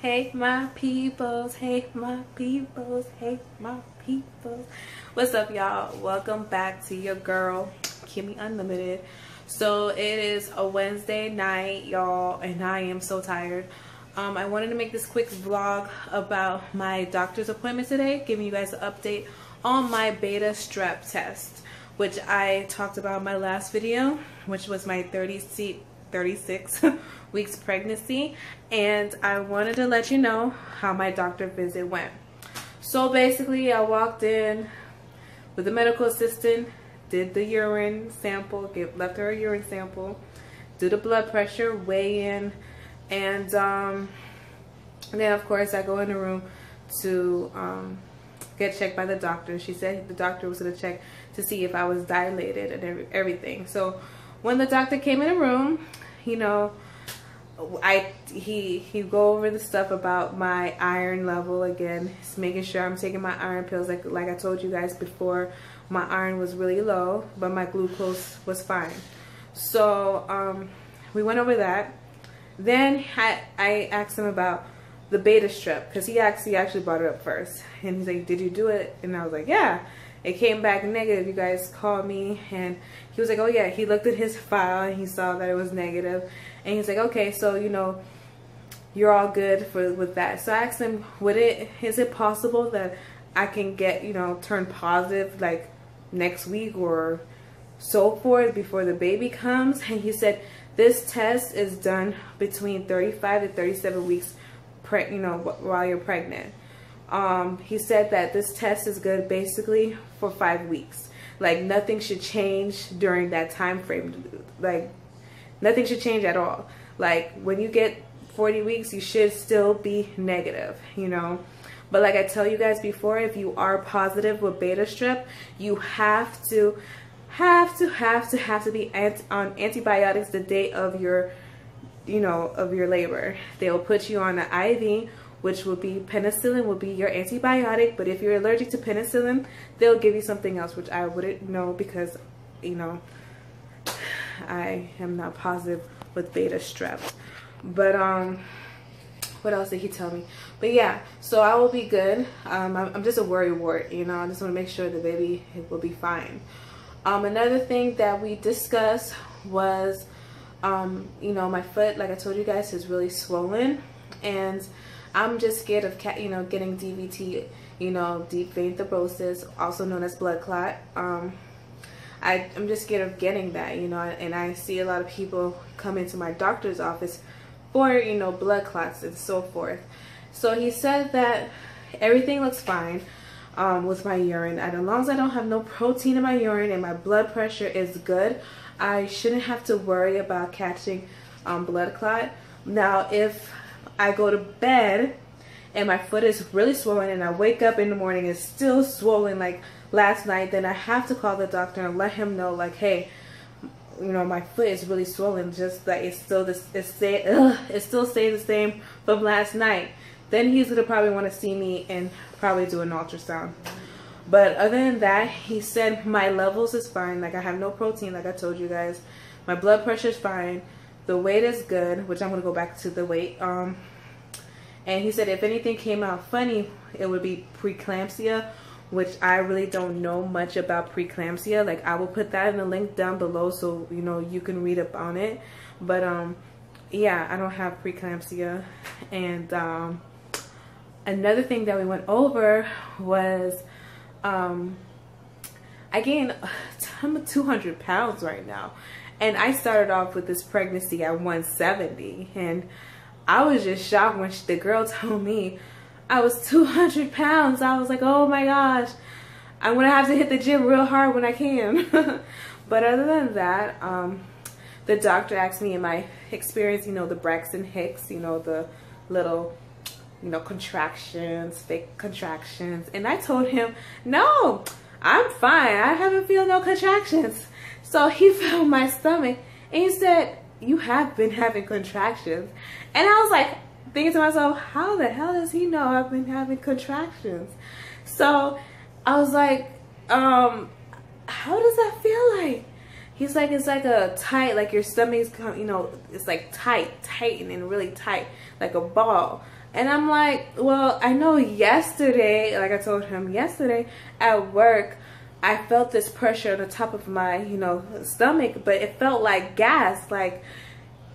Hey my peoples, hey my peoples, hey my peoples. What's up, y'all? Welcome back to your girl Kimmy Unlimited. So it is a Wednesday night, y'all, and I am so tired. I wanted to make this quick vlog about my doctor's appointment today, giving you guys an update on my Beta Strep test, which I talked about in my last video, which was my 36 weeks pregnancy, and I wanted to let you know how my doctor visit went. So basically, I walked in with the medical assistant, did the urine sample, left her a urine sample, do the blood pressure, weigh in, and then of course I go in the room to get checked by the doctor. She said the doctor was going to check to see if I was dilated and everything. So when the doctor came in the room, you know, he go over the stuff about my iron level again. He's making sure I'm taking my iron pills. Like I told you guys before, my iron was really low, but my glucose was fine. So we went over that. Then I asked him about the Beta Strep, because he actually brought it up first, and he's like, "Did you do it?" And I was like, "Yeah." It came back negative. You guys called me, and he was like, "Oh yeah." He looked at his file and he saw that it was negative, and he's like, "Okay, so you know, you're all good with that." So I asked him, is it possible that I can get, you know, turn positive like next week or so forth before the baby comes? And he said this test is done between 35 to 37 weeks, you know, while you're pregnant. He said that this test is good basically for 5 weeks. Like nothing should change during that time frame. Like nothing should change at all. Like when you get 40 weeks, you should still be negative, you know. But like I tell you guys before, if you are positive with Beta Strep, you have to be on antibiotics the day of your, you know, of your labor. They'll put you on an IV, which will be penicillin, will be your antibiotic. But if you're allergic to penicillin, they'll give you something else, which I wouldn't know because, you know, I am not positive with Beta Strep. But what else did he tell me? But yeah, so I will be good. I'm just a worry wart, you know. I just want to make sure the baby will be fine. Another thing that we discussed was, you know, my foot, like I told you guys, is really swollen, and I'm just scared of you know, getting DVT, you know, deep vein thrombosis, also known as blood clot. I'm just scared of getting that, you know, and I see a lot of people come into my doctor's office for, you know, blood clots and so forth. So he said that everything looks fine with my urine, and as long as I don't have no protein in my urine and my blood pressure is good, I shouldn't have to worry about catching blood clot. Now, if I go to bed and my foot is really swollen and I wake up in the morning and it's still swollen like last night, then I have to call the doctor and let him know, like, hey, you know, my foot is really swollen, just that it still stays the same from last night. Then he's gonna probably want to see me and probably do an ultrasound. But other than that, he said my levels is fine. Like I have no protein, like I told you guys. My blood pressure is fine. The weight is good, which I'm gonna go back to the weight. And he said if anything came out funny, it would be preeclampsia, which I really don't know much about preeclampsia. Like I will put that in the link down below so you know you can read up on it. But yeah, I don't have preeclampsia. And another thing that we went over was I gained 200 pounds right now. And I started off with this pregnancy at 170, and I was just shocked when the girl told me I was 200 pounds. I was like, oh my gosh, I'm gonna have to hit the gym real hard when I can. But other than that, the doctor asked me in my experience, you know, the Braxton Hicks, you know, the little, you know, contractions, fake contractions, and I told him, no, I'm fine, I haven't feel no contractions. So he felt my stomach and he said, you have been having contractions. And I was like thinking to myself, how the hell does he know I've been having contractions? So I was like, how does that feel like? He's like, it's like a tight, like your stomach's, you know, it's like tight and really tight, like a ball. And I'm like, well, I know yesterday, like I told him yesterday at work, I felt this pressure on the top of my, you know, stomach, but it felt like gas. Like,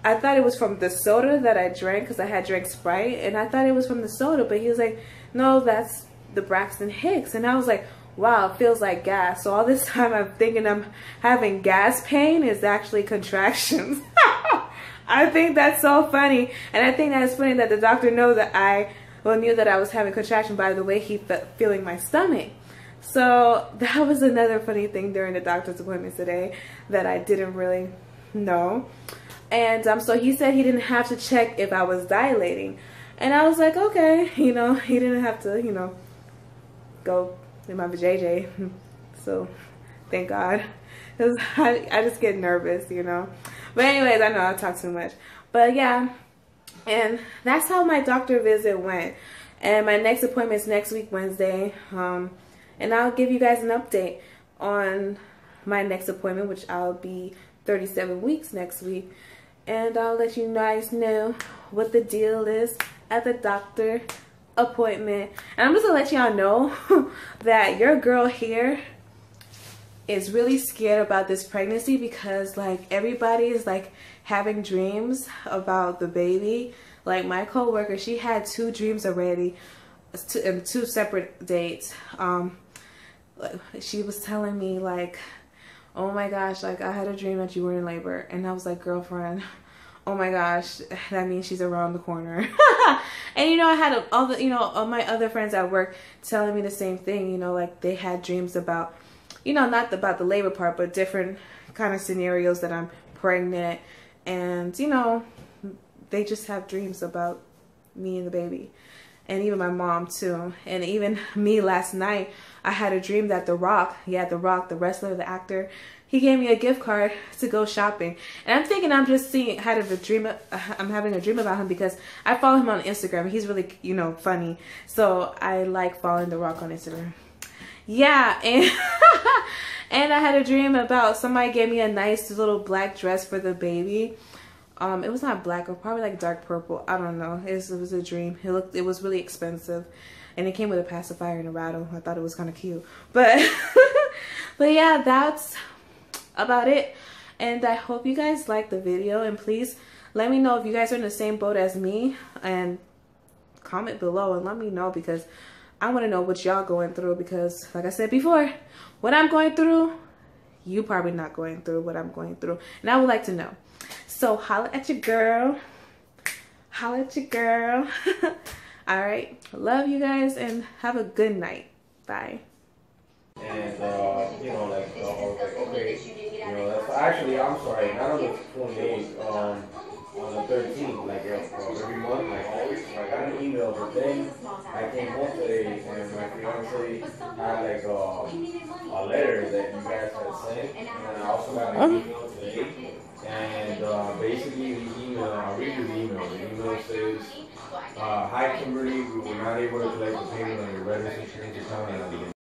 I thought it was from the soda that I drank, because I had drank Sprite, and I thought it was from the soda, but he was like, no, that's the Braxton Hicks. And I was like, wow, it feels like gas. So all this time I'm thinking I'm having gas pain is actually contractions. I think that's so funny. And I think that it's funny that the doctor knew that I was having contraction by the way he felt feeling my stomach. So that was another funny thing during the doctor's appointment today that I didn't really know. And so he said he didn't have to check if I was dilating. And I was like, okay, you know, he didn't have to, you know, go in my vajayjay. So thank God. 'Cause I just get nervous, you know. But anyways, I know I talk too much. But yeah, and that's how my doctor visit went. And my next appointment is next week, Wednesday. And I'll give you guys an update on my next appointment, which I'll be 37 weeks next week. And I'll let you guys know what the deal is at the doctor appointment. And I'm just gonna let y'all know that your girl here is really scared about this pregnancy, because like everybody is like having dreams about the baby. Like my coworker, she had 2 dreams already, 2 separate dates. She was telling me like, oh my gosh, like I had a dream that you were in labor. And I was like, girlfriend, oh my gosh, that means she's around the corner. And you know, I had all my other friends at work telling me the same thing, you know, like they had dreams about, you know, not about the labor part, but different kind of scenarios that I'm pregnant. And, you know, they just have dreams about me and the baby. And even my mom too. And even me last night, I had a dream that The Rock, The Rock, the wrestler, the actor, he gave me a gift card to go shopping. And I'm thinking I'm just having a dream about him, because I follow him on Instagram. He's really, you know, funny. So I like following The Rock on Instagram. Yeah, and and I had a dream about somebody gave me a nice little black dress for the baby. It was not black, or probably like dark purple. I don't know. It was a dream. It was really expensive, and it came with a pacifier and a rattle. I thought it was kind of cute, but but yeah, that's about it. And I hope you guys liked the video, and please let me know if you guys are in the same boat as me, and comment below and let me know, because I want to know what y'all going through, because like I said before, what I'm going through, you probably not going through what I'm going through, and I would like to know. So holla at your girl. Holla at your girl. All right. Love you guys, and have a good night. Bye. And, you know, like, I was like, okay, you know, that's actually, I'm sorry, not on the 28th, on the 13th, like, every month, like, always, I got an email, but then I came home today, and my fiance had, like, a letter that you guys had sent, and I also got an email today, and, basically, the email, I'll read you the email. The email says, hi, Kimberly, we were not able to collect the payment on your registered insurance account, and